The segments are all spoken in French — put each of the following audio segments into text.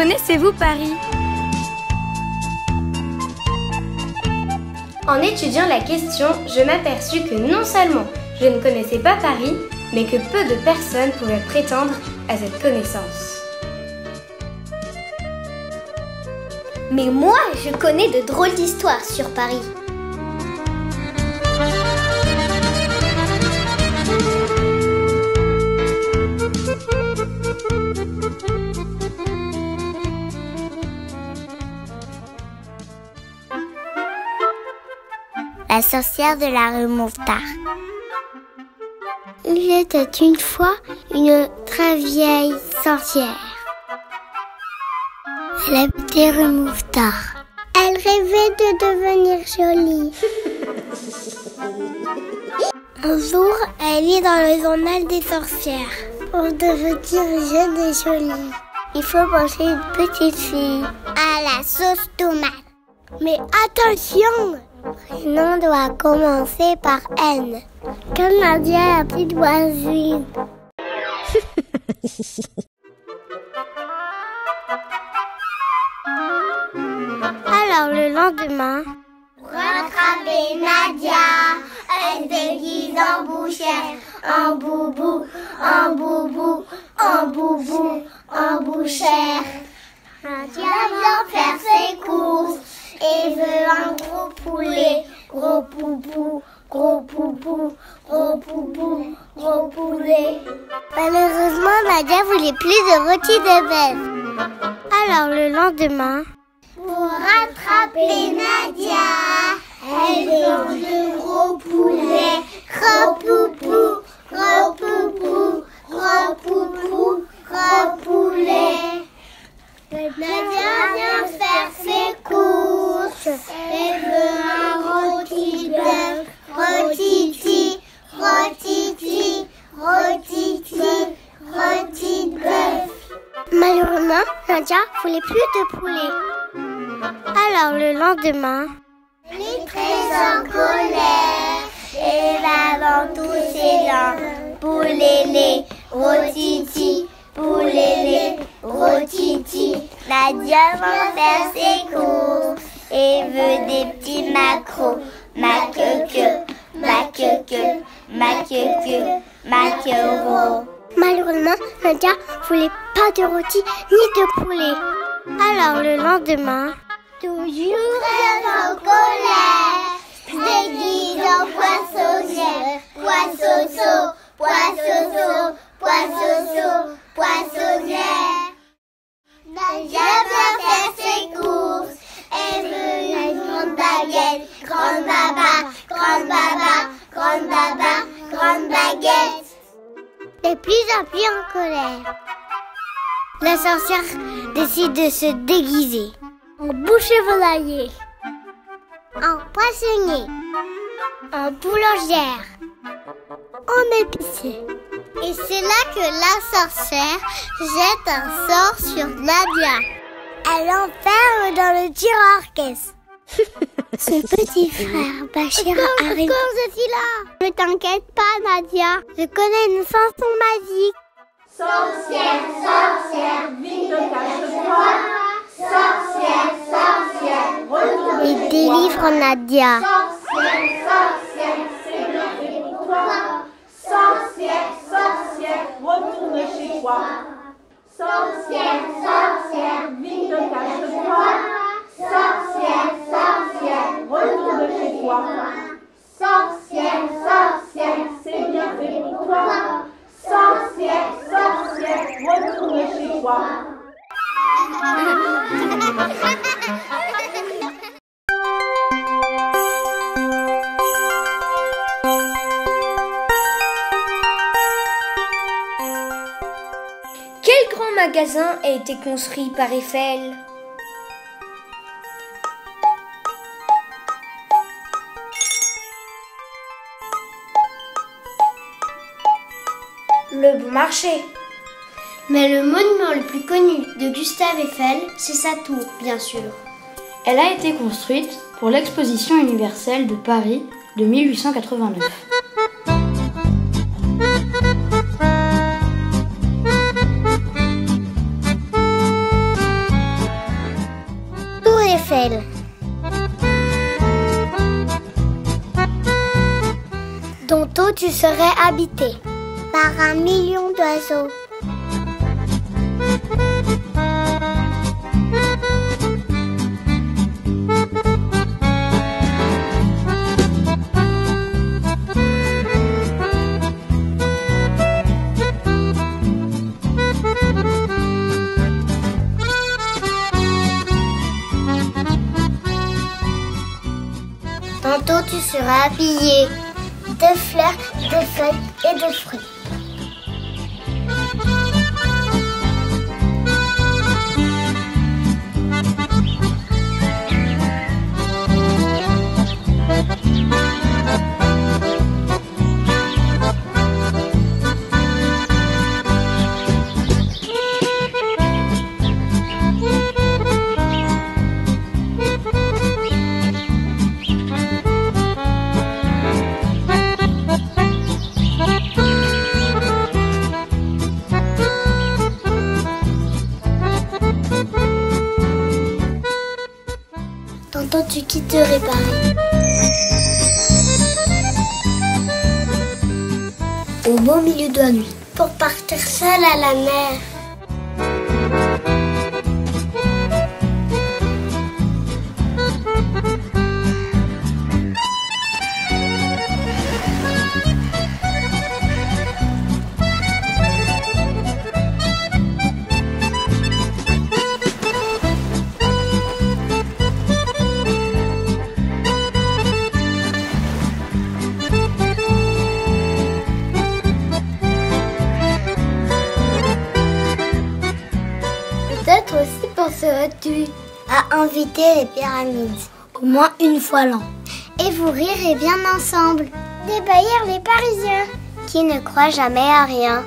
Connaissez-vous Paris? En étudiant la question, je m'aperçus que non seulement je ne connaissais pas Paris, mais que peu de personnes pouvaient prétendre à cette connaissance. Mais moi, je connais de drôles d'histoires sur Paris. La sorcière de la rue Mouffetard. Il était une fois une très vieille sorcière. Elle habitait rue Mouffetard. Elle rêvait de devenir jolie. Un jour, elle lit dans le journal des sorcières. Pour devenir jeune et jolie, il faut manger une petite fille à la sauce tomate. Mais attention! Le prénom doit commencer par N. Comme Nadia, la petite voisine. Alors le lendemain, pour rattraper Nadia, elle se déguise en bouchère, en boubou, en boubou, en boubou, en bouchère. Nadia vient faire ses courses et veut un gros poulet, gros poupou, gros poupou, gros poupou, gros poulet. Malheureusement, Nadia voulait plus de rôti de bœuf. Alors le lendemain, pour rattraper Nadia, elle mange de gros poulet, gros poupou, gros poupou, gros poupou, gros poulet. Nadia vient faire ses courses et veut un rôti de bœuf, rôtiti, rôtiti, rôtiti, rôti de bœuf. Malheureusement, Nadia voulait plus de poulet. Alors le lendemain, elle est très en colère et va dans tous ses dents. Poulélé, rôtiti, poulélé, rôtiti. Nadia va faire ses courses et veut des petits maquereaux. Maquequeux, maquequeux, maquequeux, maquereaux. Malheureusement, Nadia voulait pas de rôti ni de poulet. Alors le lendemain, toujours en colère, se déguise en poissonnière. Poissoso, poissoso, poissoso, poissonnière. Nadia vient faire ses courses et veut une grande baguette. Grande baba, grande baba, grande baba, grande baguette. De plus en plus en colère, la sorcière décide de se déguiser en boucher volailler, en poissonnier, en boulangère, en épicier. Et c'est là que la sorcière jette un sort sur Nadia. Elle l'enferme dans le tiroir-caisse. Son petit frère Bachir arrive. Encore, je suis là. Ne t'inquiète pas, Nadia. Je connais une chanson magique. Sorcière, sorcière, vite cache-toi. Sorcière, sorcière, retourne Et délivre Nadia. Sorcière, sorcière, c'est bien fait pour toi. Sorcière, sorcière, retourne chez toi. Sorcière, sorcière, vite cache-toi. Sorcière, sorcière, retourne chez toi. Sorcière, sorcière, c'est bien fait pour toi. Sorcière, sorcière, retourne chez toi. Quel grand magasin a été construit par Eiffel? Le Bon Marché. Mais le monument le plus connu de Gustave Eiffel, c'est sa tour, bien sûr. Elle a été construite pour l'Exposition universelle de Paris de 1889. Tantôt tu serais habité par 1 million d'oiseaux. Tantôt tu seras habillé de fleurs, de feuilles et de fruits. Tantôt tu quitterais Paris. Au beau milieu de la nuit. Pour partir seul à la mer. Peut-être aussi penserais-tu à inviter les pyramides, au moins une fois l'an. Et vous rirez bien ensemble, d'ébahir les Parisiens, qui ne croient jamais à rien.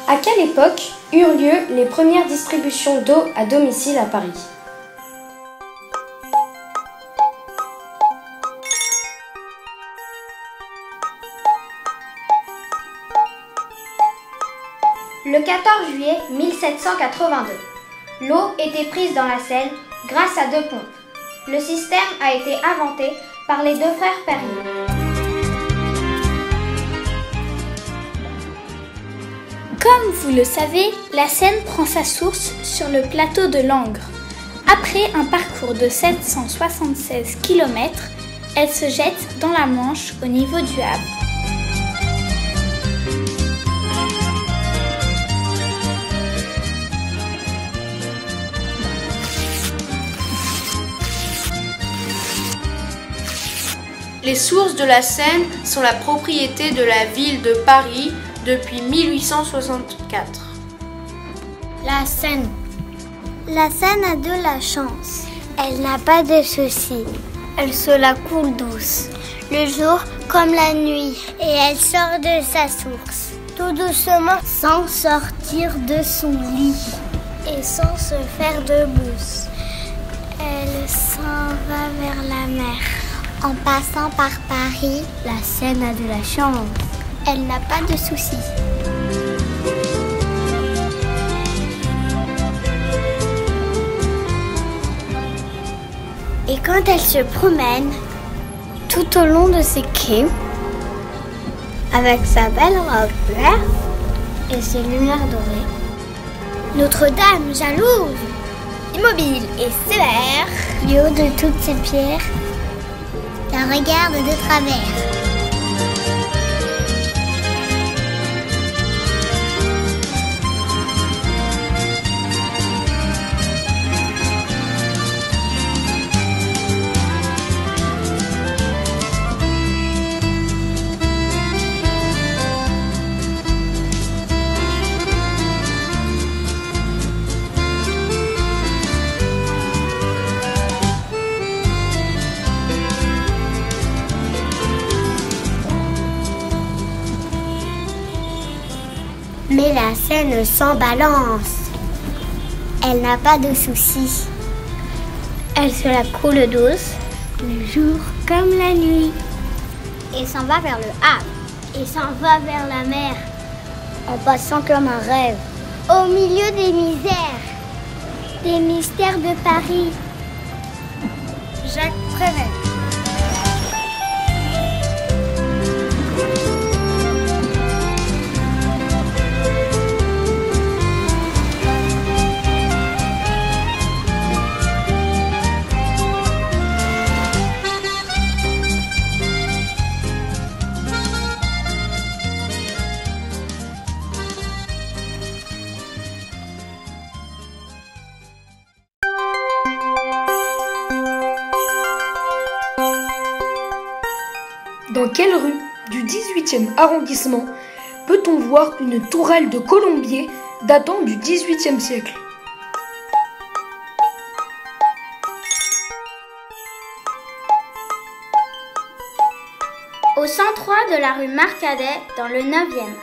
À quelle époque eurent lieu les premières distributions d'eau à domicile à Paris? Le 14 juillet 1782, l'eau était prise dans la Seine grâce à 2 pompes. Le système a été inventé par les 2 frères Perrier. Comme vous le savez, la Seine prend sa source sur le plateau de Langres. Après un parcours de 776 km, elle se jette dans la Manche au niveau du Havre. Les sources de la Seine sont la propriété de la ville de Paris depuis 1864. La Seine. La Seine a de la chance. Elle n'a pas de soucis. Elle se la coule douce, le jour comme la nuit. Et elle sort de sa source, tout doucement, sans sortir de son lit. Et sans se faire de bouse. Elle s'en va vers la mer. En passant par Paris, la Seine a de la chance. Elle n'a pas de soucis. Et quand elle se promène tout au long de ses quais, avec sa belle robe verte et ses lumières dorées, Notre-Dame jalouse, immobile et sévère, du haut de toutes ces pierres, la regarde de travers. Seine sans balance. Elle n'a pas de soucis. Elle se la coule douce, le jour comme la nuit. Et s'en va vers le Havre. Et s'en va vers la mer. En passant comme un rêve. Au milieu des misères. Des mystères de Paris. Jacques Prévert. Dans quelle rue du 18e arrondissement peut-on voir une tourelle de colombier datant du 18e siècle? Au 103 de la rue Marcadet, dans le 9e.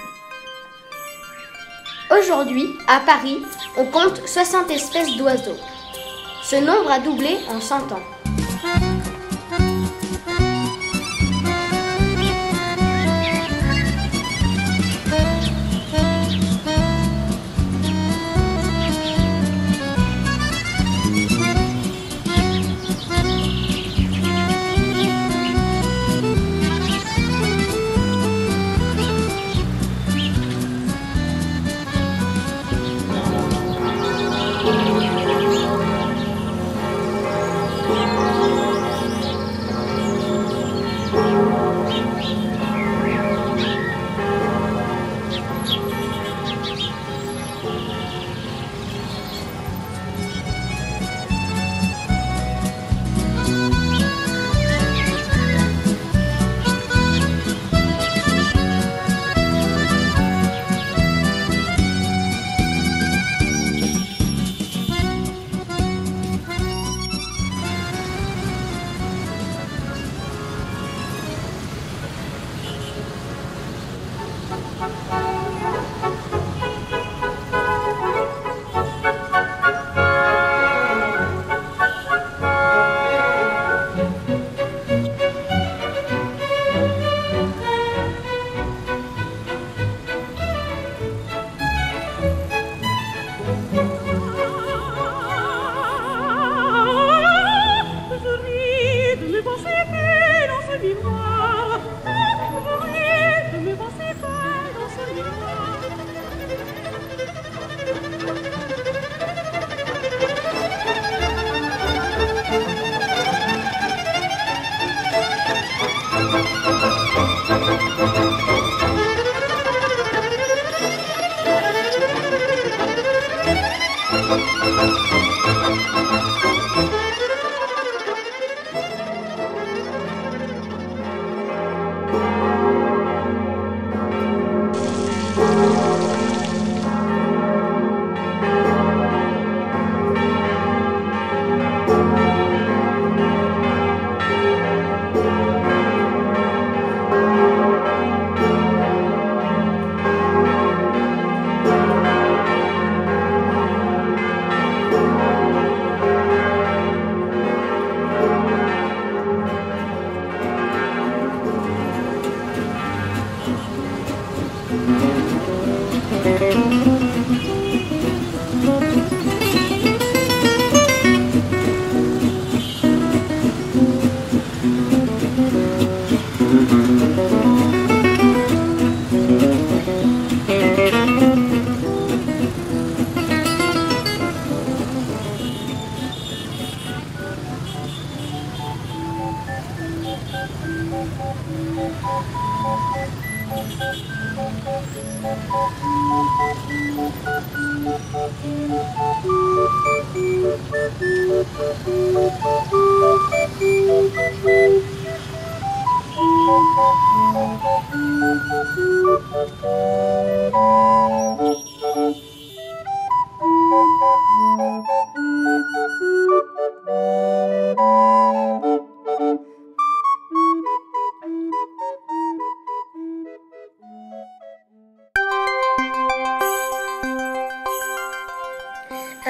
Aujourd'hui, à Paris, on compte 60 espèces d'oiseaux. Ce nombre a doublé en 100 ans.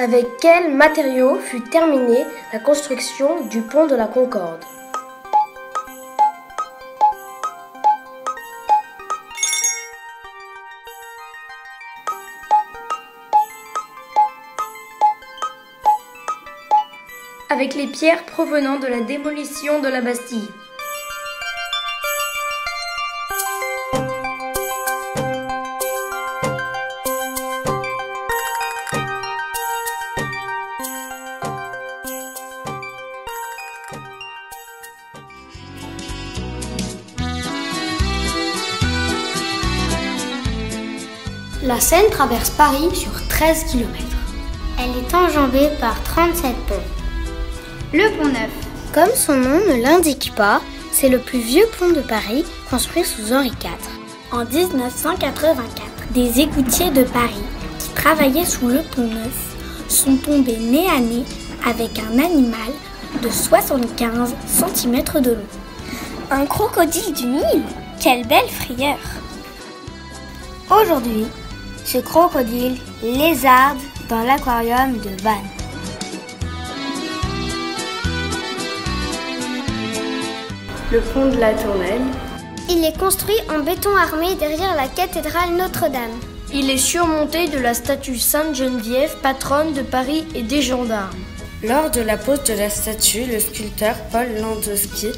Avec quels matériaux fut terminée la construction du pont de la Concorde? Avec les pierres provenant de la démolition de la Bastille. La Seine traverse Paris sur 13 km. Elle est enjambée par 37 ponts. Le Pont Neuf. Comme son nom ne l'indique pas, c'est le plus vieux pont de Paris construit sous Henri IV. En 1984, des égoutiers de Paris qui travaillaient sous le Pont Neuf sont tombés nez à nez avec un animal de 75 cm de long. Un crocodile du Nil. Quelle belle frayeur! Aujourd'hui, ce crocodile lézarde dans l'aquarium de Vannes. Le pont de la Tournelle. Il est construit en béton armé derrière la cathédrale Notre-Dame. Il est surmonté de la statue Sainte-Geneviève, patronne de Paris et des gendarmes. Lors de la pose de la statue, le sculpteur Paul Landowski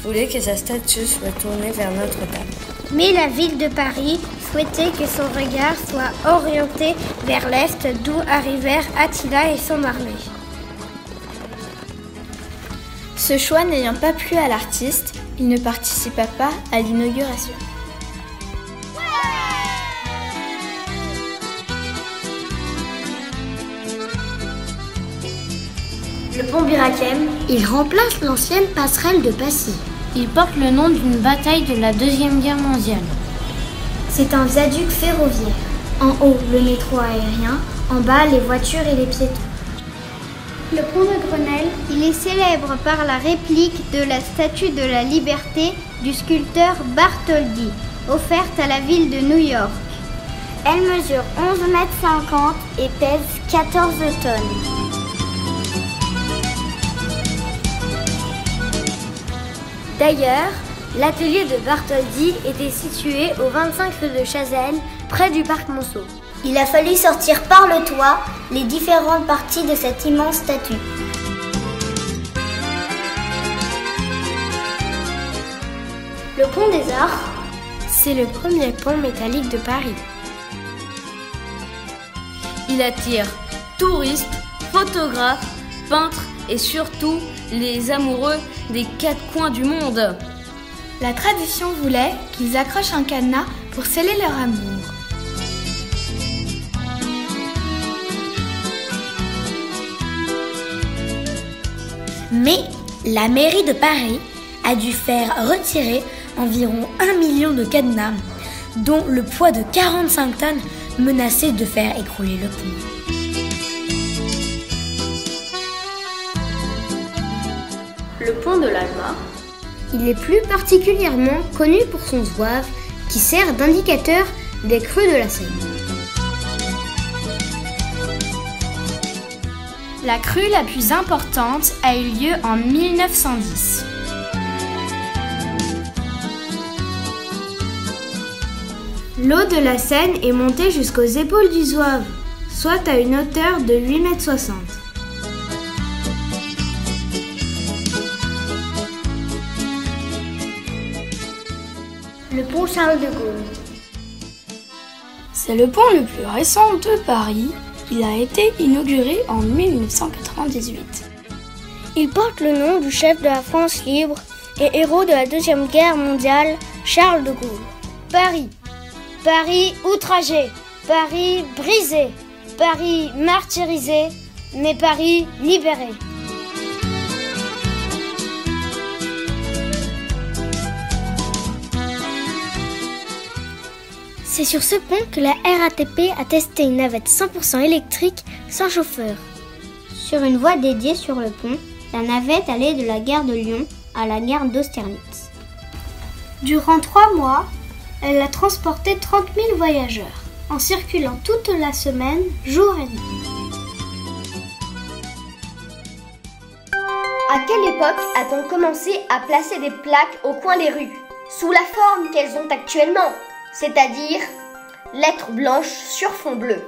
voulait que sa statue soit tournée vers Notre-Dame. Mais la ville de Paris souhaitait que son regard soit orienté vers l'est, d'où arrivèrent Attila et son armée. Ce choix n'ayant pas plu à l'artiste, il ne participa pas à l'inauguration. Le pont Birakem, il remplace l'ancienne passerelle de Passy. Il porte le nom d'une bataille de la Deuxième Guerre mondiale. C'est un viaduc ferroviaire. En haut, le métro aérien, en bas, les voitures et les piétons. Le pont de Grenelle, il est célèbre par la réplique de la Statue de la Liberté du sculpteur Bartholdi, offerte à la ville de New York. Elle mesure 11,50 m et pèse 14 tonnes. D'ailleurs, l'atelier de Bartholdi était situé au 25 rue de Chazelles, près du parc Monceau. Il a fallu sortir par le toit les différentes parties de cette immense statue. Le pont des Arts, c'est le premier pont métallique de Paris. Il attire touristes, photographes, peintres et surtout les amoureux des quatre coins du monde. La tradition voulait qu'ils accrochent un cadenas pour sceller leur amour. Mais la mairie de Paris a dû faire retirer environ 1 million de cadenas, dont le poids de 45 tonnes menaçait de faire écrouler le pont. Le pont de l'Alma. Il est plus particulièrement connu pour son zouave qui sert d'indicateur des crues de la Seine. La crue la plus importante a eu lieu en 1910. L'eau de la Seine est montée jusqu'aux épaules du zouave, soit à une hauteur de 8,60 m. Le pont Charles de Gaulle. C'est le pont le plus récent de Paris. Il a été inauguré en 1998. Il porte le nom du chef de la France libre et héros de la Deuxième Guerre mondiale, Charles de Gaulle. Paris. Paris outragé. Paris brisé. Paris martyrisé. Mais Paris libéré. C'est sur ce pont que la RATP a testé une navette 100% électrique sans chauffeur. Sur une voie dédiée sur le pont, la navette allait de la gare de Lyon à la gare d'Austerlitz. Durant 3 mois, elle a transporté 30 000 voyageurs, en circulant toute la semaine, jour et nuit. À quelle époque a-t-on commencé à placer des plaques au coin des rues, sous la forme qu'elles ont actuellement, c'est-à-dire lettres blanches sur fond bleu?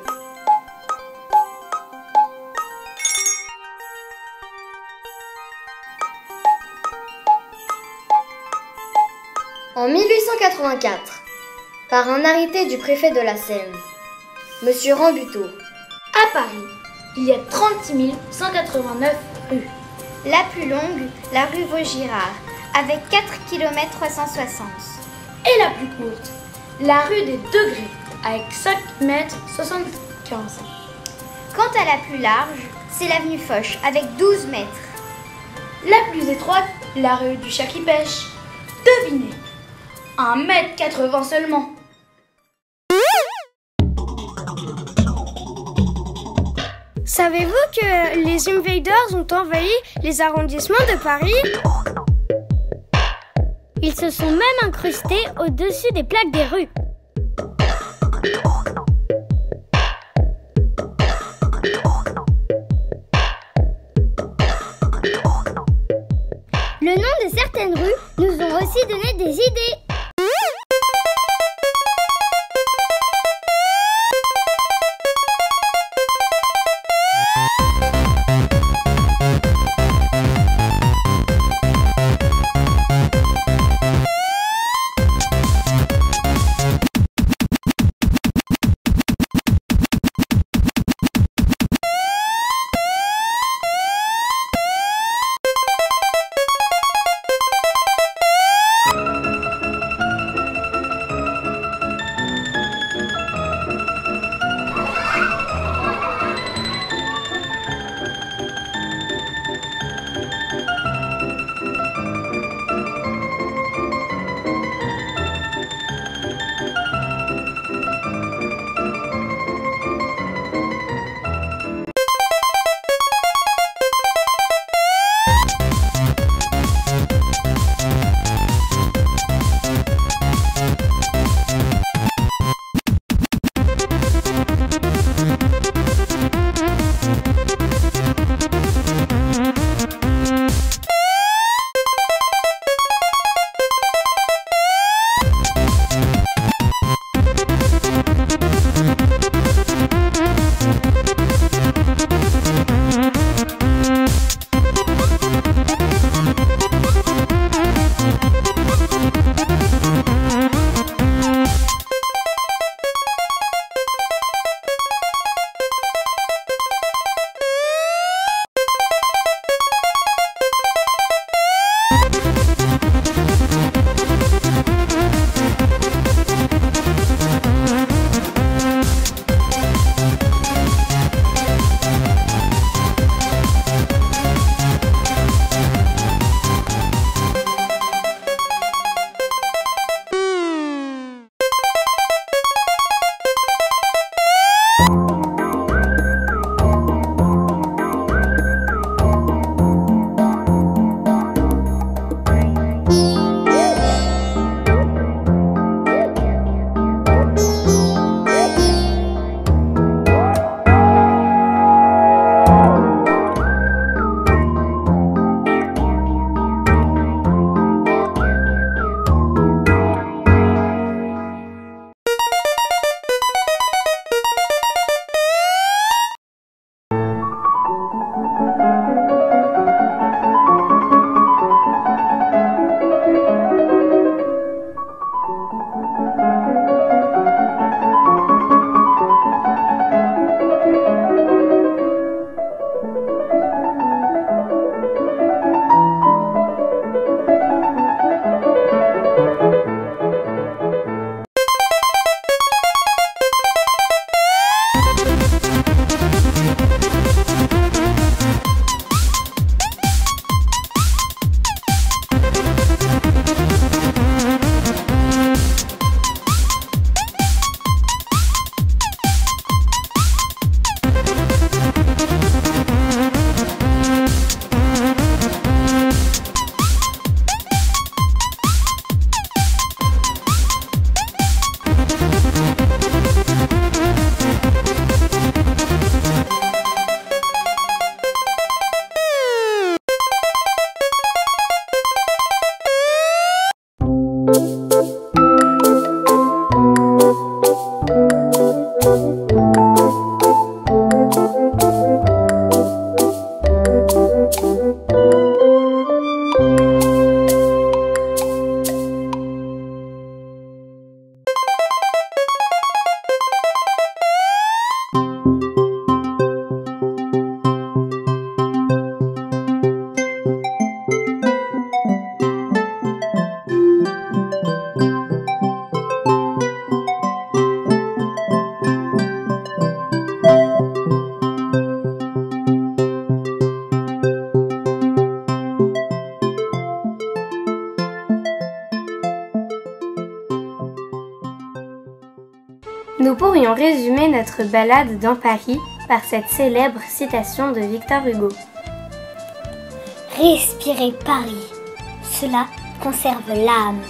En 1884, par un arrêté du préfet de la Seine, Monsieur Rambuteau. À Paris, il y a 36 189 rues. La plus longue, la rue Vaugirard, avec 4 km 360. Et la plus courte, la rue des Degrés, avec 5 mètres 75. Quant à la plus large, c'est l'avenue Foch, avec 12 mètres. La plus étroite, la rue du Chat qui pêche. Devinez, 1,80 m seulement. Savez-vous que les Invaders ont envahi les arrondissements de Paris? Ils se sont même incrustés au-dessus des plaques des rues. Le nom de certaines rues nous ont aussi donné des idées. résumer notre balade dans Paris par cette célèbre citation de Victor Hugo. Respirez Paris, cela conserve l'âme.